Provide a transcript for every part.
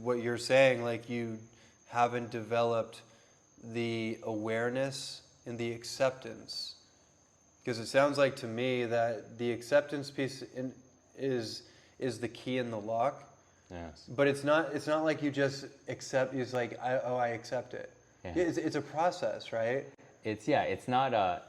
What you're saying, like you haven't developed the awareness and the acceptance, because it sounds like to me that the acceptance piece is the key in the lock. Yes. But it's not like you just accept. It's like I accept it. Yeah. It's a process, right? It's not a.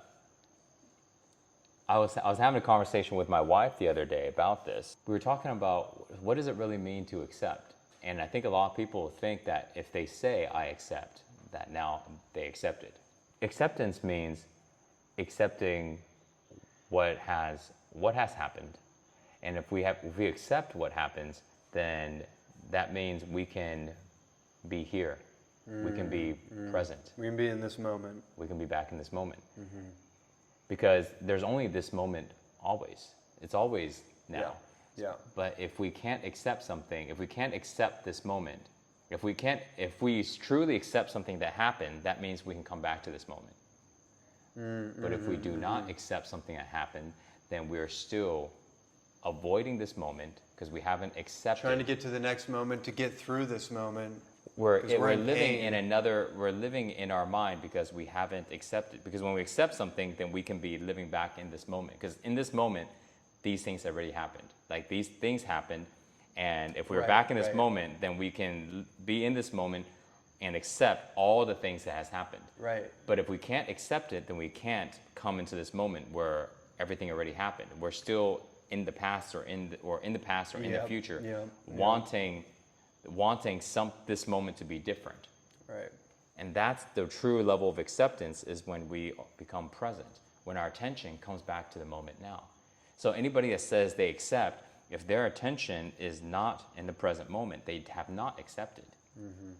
I was having a conversation with my wife the other day about this. We were talking about what does it really mean to accept, and I think a lot of people think that if they say I accept, that now they accept it. Acceptance means accepting what has happened, and if we accept what happens, then that means we can be here. We can be present. We can be in this moment. We can be back in this moment. Because there's only this moment always. It's always now. Yeah. But if we can't accept something, if we can't accept this moment, if we truly accept something that happened, that means we can come back to this moment. But if we do not accept something that happened, then we're still avoiding this moment because we haven't accepted. Trying to get to the next moment to get through this moment. We're living we're living in our mind because we haven't accepted. Because when we accept something, then we can be living back in this moment. Because in this moment, these things already happened. Like these things happened, and if we're back in this moment, then we can be in this moment and accept all the things that has happened. Right. But if we can't accept it, then we can't come into this moment where everything already happened. We're still in the past or in the future, wanting this moment to be different. Right. And that's the true level of acceptance, is when we become present, when our attention comes back to the moment now. So anybody that says they accept, if their attention is not in the present moment, they have not accepted.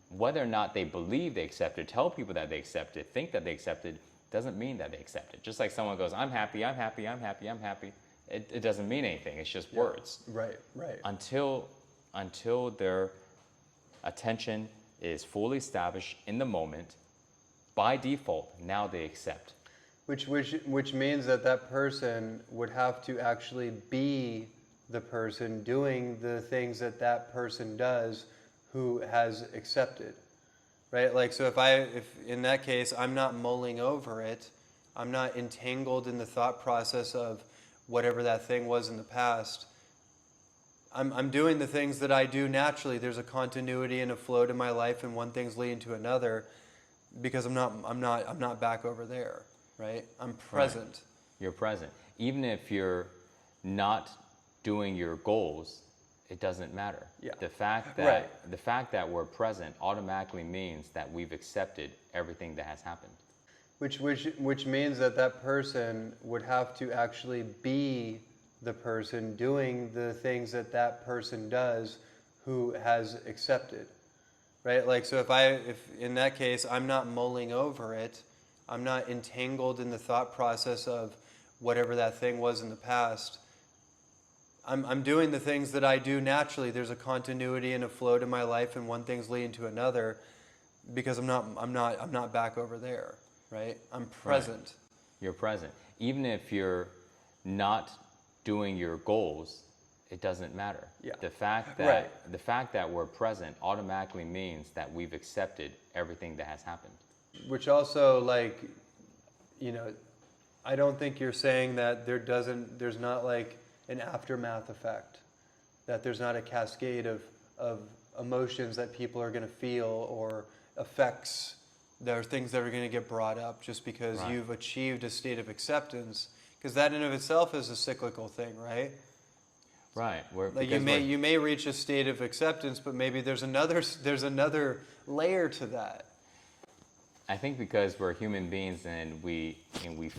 Whether or not they believe they accepted, tell people that they accepted, think that they accepted, doesn't mean that they accepted. Just like someone goes, I'm happy, I'm happy, I'm happy, I'm happy. It doesn't mean anything. It's just words. Right. Until their attention is fully established in the moment, by default, now they accept. Which means that person would have to actually be the person doing the things that person does who has accepted. Right? Like, so if in that case, I'm not mulling over it, I'm not entangled in the thought process of whatever that thing was in the past. I'm doing the things that I do naturally. There's a continuity and a flow to my life, and one thing's leading to another, because I'm not back over there, right? I'm present. Right. You're present. Even if you're not doing your goals, it doesn't matter. Yeah. The fact that we're present automatically means that we've accepted everything that has happened. Which means that person would have to actually be the person doing the things that person does who has accepted, right? Like, so if in that case, I'm not mulling over it, I'm not entangled in the thought process of whatever that thing was in the past. I'm doing the things that I do naturally. There's a continuity and a flow to my life, and one thing's leading to another, because I'm not back over there. Right? I'm present. Right. You're present. Even if you're not doing your goals, it doesn't matter. Yeah. The fact that we're present automatically means that we've accepted everything that has happened. Which also, like, I don't think you're saying that there's not like an aftermath effect, that there's not a cascade of emotions that people are going to feel, or effects. There are things that are going to get brought up just because you've achieved a state of acceptance, because that in of itself is a cyclical thing, right? Right. Like you may reach a state of acceptance, but maybe there's another layer to that. I think because we're human beings and we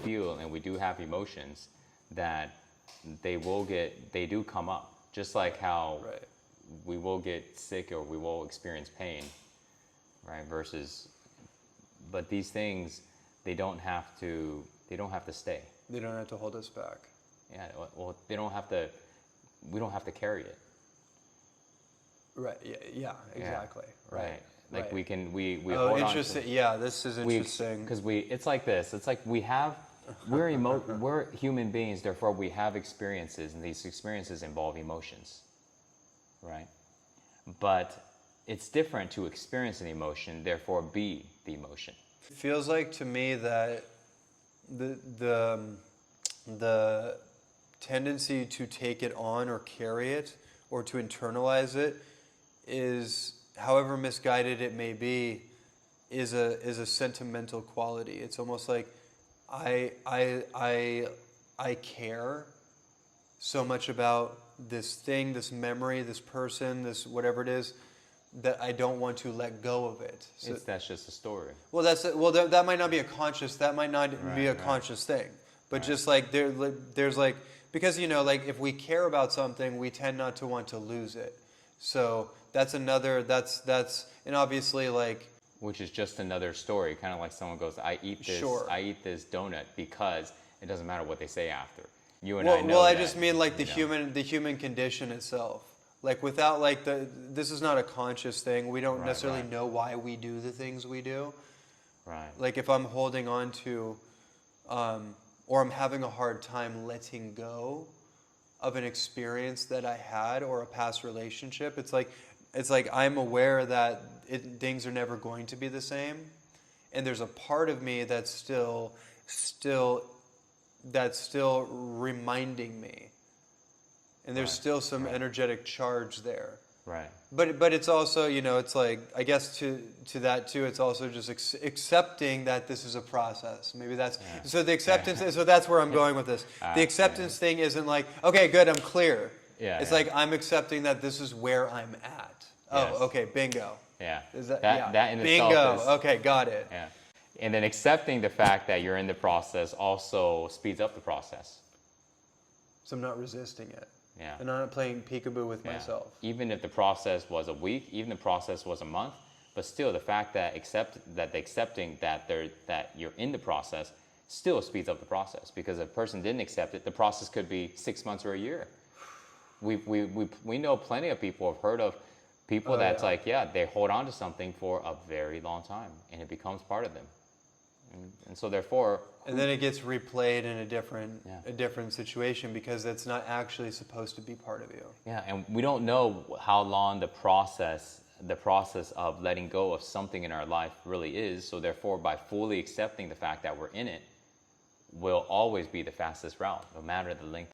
feel and we do have emotions, that they do come up. Just like how we will get sick or we will experience pain, right? But these things, they don't have to stay. They don't have to hold us back. Yeah, well, we don't have to carry it. Right, yeah, exactly. Yeah, right. Like we oh, interesting. Yeah, this is interesting. Because it's like this. It's like we're human beings, therefore we have experiences, and these experiences involve emotions, right? But it's different to experience an emotion, therefore be the emotion. It feels like to me that the tendency to take it on or carry it or to internalize it is, however misguided it may be, is a sentimental quality. It's almost like I care so much about this thing, this memory, this person, this whatever it is, that I don't want to let go of it. So, That's just a story. well, that might not be a conscious. That might not be a Right. conscious thing. But just like there's like, because like if we care about something, we tend not to want to lose it. So that's another. That's and obviously like. Which is just another story, kind of like someone goes, I eat this donut because it doesn't matter what they say after. You and I know Well, I that, just mean like the you know. human condition itself. Like without like this is not a conscious thing. We don't necessarily know why we do the things we do. Right. Like if I'm holding on to, or I'm having a hard time letting go of an experience that I had or a past relationship, it's like I'm aware that things are never going to be the same, and there's a part of me that's still reminding me, and there's still some energetic charge there. Right. But it's also, it's like, I guess to that too, it's also just accepting that this is a process. Maybe that's, so the acceptance, so that's where I'm going with this. The acceptance thing isn't like, okay, good, I'm clear. It's like, I'm accepting that this is where I'm at. Yes. Oh, okay, bingo. Yeah. Is that in bingo. itself is, Okay, got it. Yeah. And then accepting the fact that you're in the process also speeds up the process. So I'm not resisting it. Yeah. And I'm not playing peekaboo with myself. Even if the process was a week, even the process was a month, but still the fact that accepting that you're in the process still speeds up the process, because if a person didn't accept it, the process could be 6 months or a year. We know plenty of people, have heard of people that's like, they hold on to something for a very long time and it becomes part of them. And so therefore... And then it gets replayed in a different situation because it's not actually supposed to be part of you. Yeah, and we don't know how long the process of letting go of something in our life really is. So therefore, by fully accepting the fact that we're in it, will always be the fastest route, no matter the length